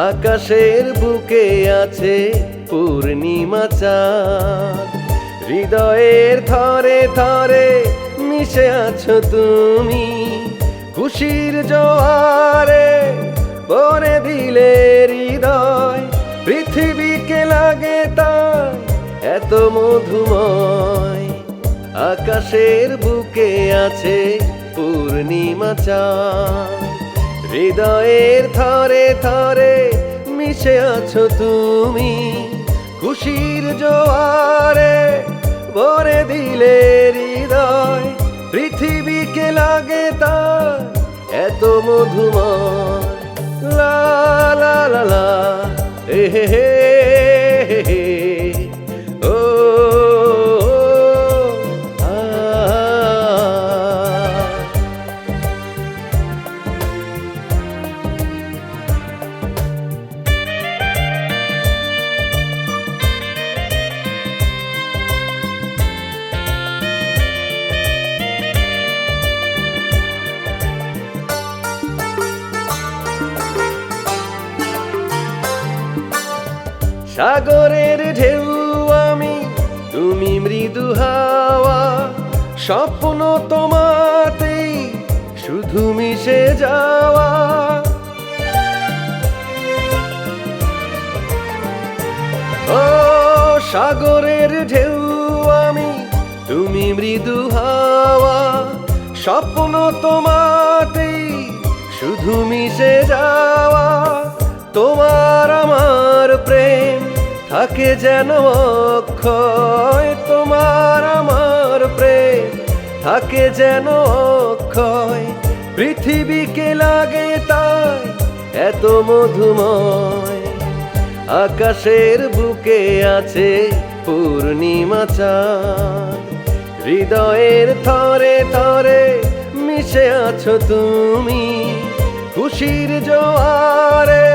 আকাশের বুকে আছে পূর্ণিমা চাঁদ, হৃদয়ের থরে থরে মিশে আছো তুমি। খুশির জোয়ারে ভরে দিলে হৃদয়, পৃথিবীকে লাগে তাই এত মধুময়। আকাশের বুকে আছে পূর্ণিমা চাঁদ, হৃদয়ের থরে থরে মিশে আছো তুমি। খুশির জোয়ারে ভরে দিলে হৃদয়, পৃথিবীকে লাগে তাই এত মধুময়। লা লা লা লা হে হে হে হে ও আ। সাগরের ঢেউ আমি, তুমি মৃদু হাওয়া, স্বপ্ন তোমাতেই শুধু মিশে যাওয়া। ও সাগরের ঢেউ আমি, তুমি মৃদু হাওয়া, স্বপ্ন তোমাতেই শুধু মিশে যাওয়া। তোমার আমার প্রেম থাকে যেন অক্ষয়, তোমার আমার প্রেম থাকে যেন অক্ষয়। পৃথিবীকে লাগে তাই এত মধুময়। আকাশের বুকে আছে পূর্ণিমা চাঁদ, হৃদয়ের থরে থরে মিশে আছো তুমি। খুশির জোয়ারে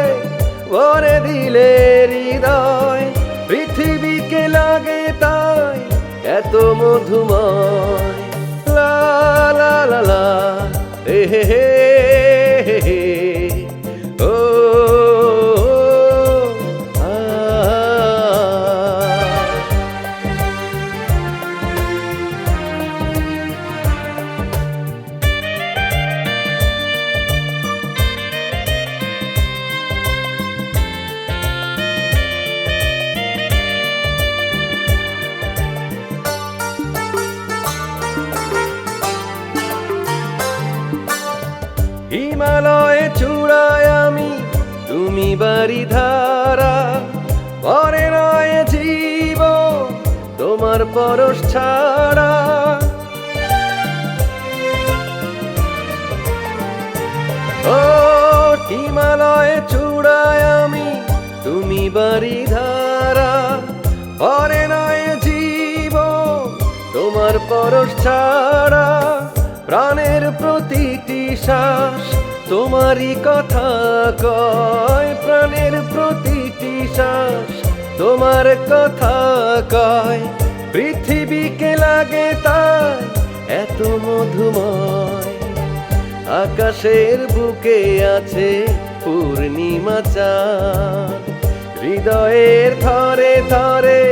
ভরে দিলে হৃদয়, পৃথিবীকে লাগে তাই এত মধুময়। লা লা লা লা হে হে হে হে ও আ। হিমালয়ে চূড়ায় আমি, তুমি বারিধারা, পরে নয় জীব তোমার পরশ ছাড়া। ও হিমালয়ে চূড়ায় আমি, তুমি বারিধারা, পরে নয় জীব তোমার পরশ ছাড়া। প্রাণের প্রতিটি শ্বাস তোমারই কথা কয়, প্রাণের প্রতিটি শ্বাস তোমার কথা কয়। পৃথিবীকে লাগে তাই এত মধুময়। আকাশের বুকে আছে পূর্ণিমা চাঁদ, হৃদয়ের থরে থরে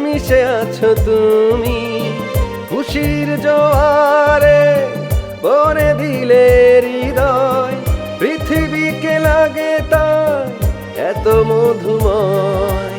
মিশে আছো তুমি। খুশির জোয়ারে ভরে দিলে হৃদয়, পৃথিবীকে লাগে তাই এত মধুময়।